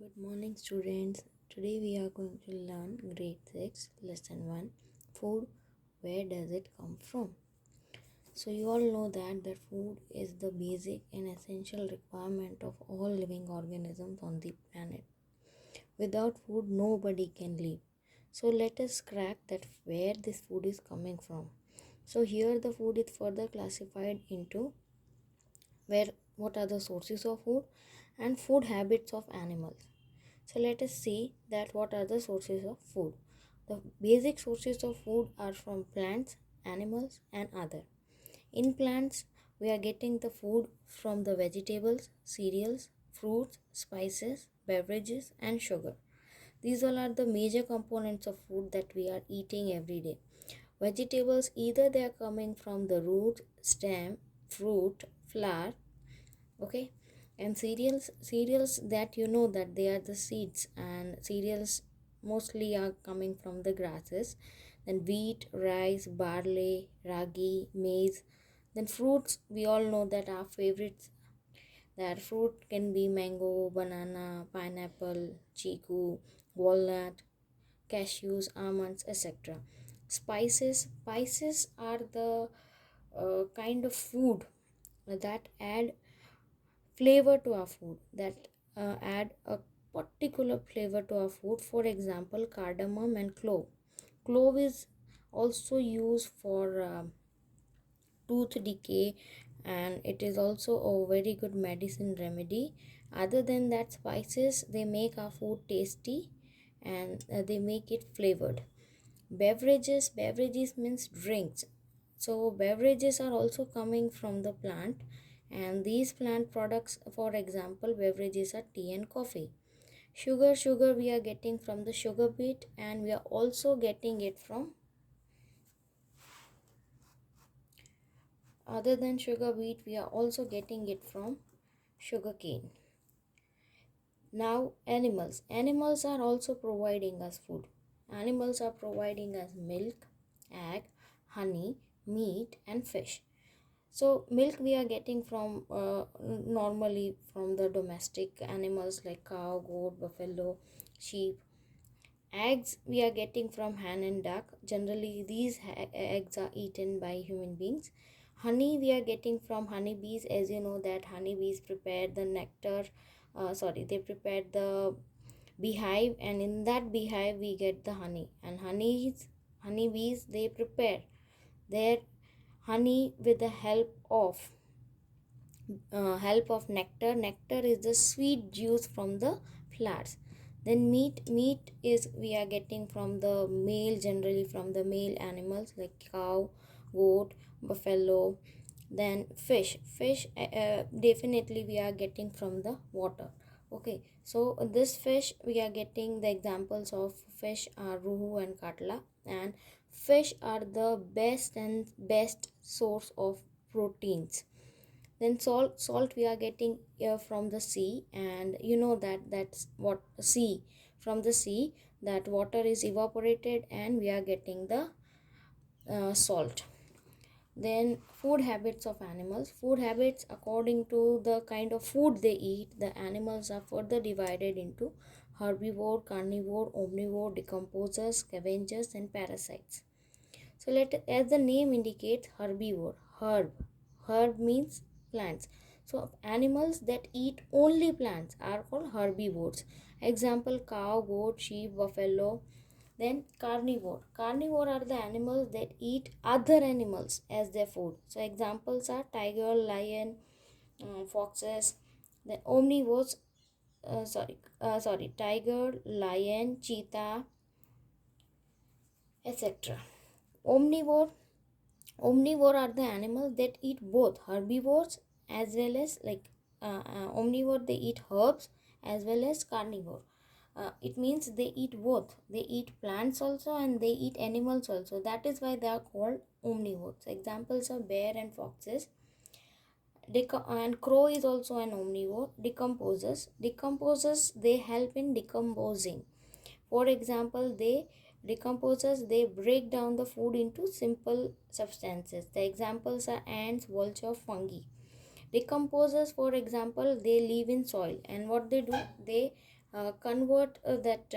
Good morning, students. Today we are going to learn grade 6, lesson 1 food. Where does it come from? So, you all know that food is the basic and essential requirement of all living organisms on the planet. Without food, nobody can live. So, let us crack that where this food is coming from. So, here the food is further classified into what are the sources of food and food habits of animals. So let us see that what are the sources of food. The basic sources of food are from plants, animals and other. In plants, we are getting the food from the vegetables, cereals, fruits, spices, beverages and sugar. These all are the major components of food that we are eating every day. Vegetables, either they are coming from the root, stem, fruit, flower, okay, and cereals that you know that they are the seeds, and cereals mostly are coming from the grasses. Then wheat, rice, barley, ragi, maize. Then fruits, we all know that our favorites, that fruit can be mango, banana, pineapple, chiku, walnut, cashews, almonds, etc. Spices are the kind of food that add flavor to our food, that add a particular flavor to our food. For example, cardamom and clove is also used for tooth decay, and it is also a very good medicine remedy. Other than that, spices, they make our food tasty, and they make it flavored. Beverages means drinks. So beverages are also coming from the plant, and these plant products, for example, beverages are tea and coffee. Sugar we are getting from the sugar beet, and we are also getting it from, other than sugar beet, we are also getting it from sugar cane. Now animals are also providing us food. Animals are providing us milk, egg, honey, meat and fish. So milk we are getting from normally from the domestic animals like cow, goat, buffalo, sheep. Eggs we are getting from hen and duck. Generally these eggs are eaten by human beings. Honey we are getting from honeybees. As you know that honeybees prepare the nectar, they prepare the beehive, and in that beehive we get the honey. And honeybees, they prepare their honey with the help of nectar. Nectar is the sweet juice from the flowers. Then meat is we are getting from the male, generally from the male animals like cow, goat, buffalo. Then fish definitely we are getting from the water. Okay, so this fish we are getting, the examples of fish are ruhu and katla. And fish are the best source of proteins. Then salt we are getting from the sea, and you know that's what sea, from the sea, that water is evaporated and we are getting the salt. Then food habits of animals. Food habits, according to the kind of food they eat, the animals are further divided into herbivore, carnivore, omnivore, decomposers, scavengers and parasites. So as the name indicates, herbivore, herb means plants. So animals that eat only plants are called herbivores. Example, cow, goat, sheep, buffalo. Then carnivore are the animals that eat other animals as their food. So examples are tiger, lion, foxes. Then omnivores, tiger, lion, cheetah, etc. Omnivore are the animals that eat both herbivores as well as omnivore, they eat herbs as well as carnivore. It means they eat both. They eat plants also and they eat animals also. That is why they are called omnivores. Examples are bear and foxes. And crow is also an omnivore. Decomposers, they help in decomposing. For example, they break down the food into simple substances. The examples are ants, vulture, fungi. Decomposers, for example, they live in soil, and what they do, they convert that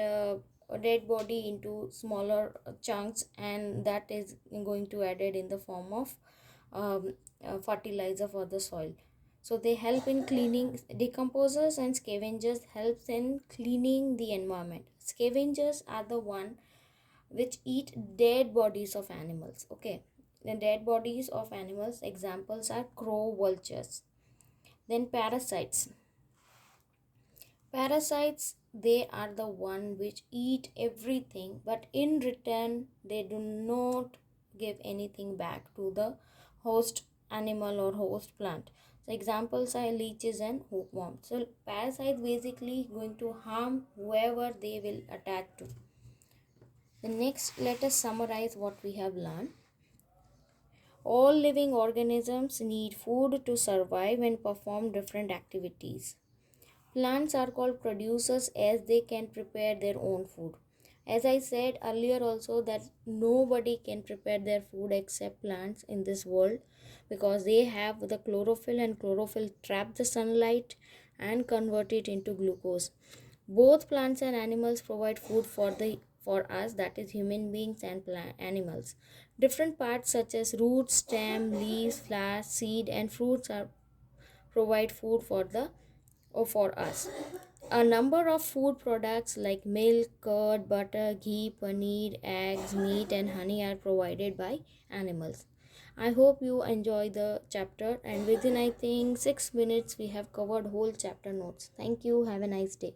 dead body into smaller chunks, and that is going to added in the form of fertilizer for the soil. So they help in cleaning. Decomposers and scavengers helps in cleaning the environment. Scavengers are the one which eat dead bodies of animals. Okay, the dead bodies of animals, examples are crow, vultures. Then parasites, they are the one which eat everything, but in return they do not give anything back to the host animal or host plant. So examples are leeches and hookworms. So parasites basically going to harm whoever they will attach to. The next, let us summarize what we have learned. All living organisms need food to survive and perform different activities. Plants are called producers as they can prepare their own food. As I said earlier also, that nobody can prepare their food except plants in this world, because they have the chlorophyll, and chlorophyll trap the sunlight and convert it into glucose. Both plants and animals provide food for us, that is human beings and animals. Different parts such as roots, stem, leaves, flowers, seed and fruits are provide food for us. A number of food products like milk, curd, butter, ghee, paneer, eggs, meat, and honey are provided by animals. I hope you enjoy the chapter, and within I think 6 minutes we have covered whole chapter notes. Thank you. Have a nice day.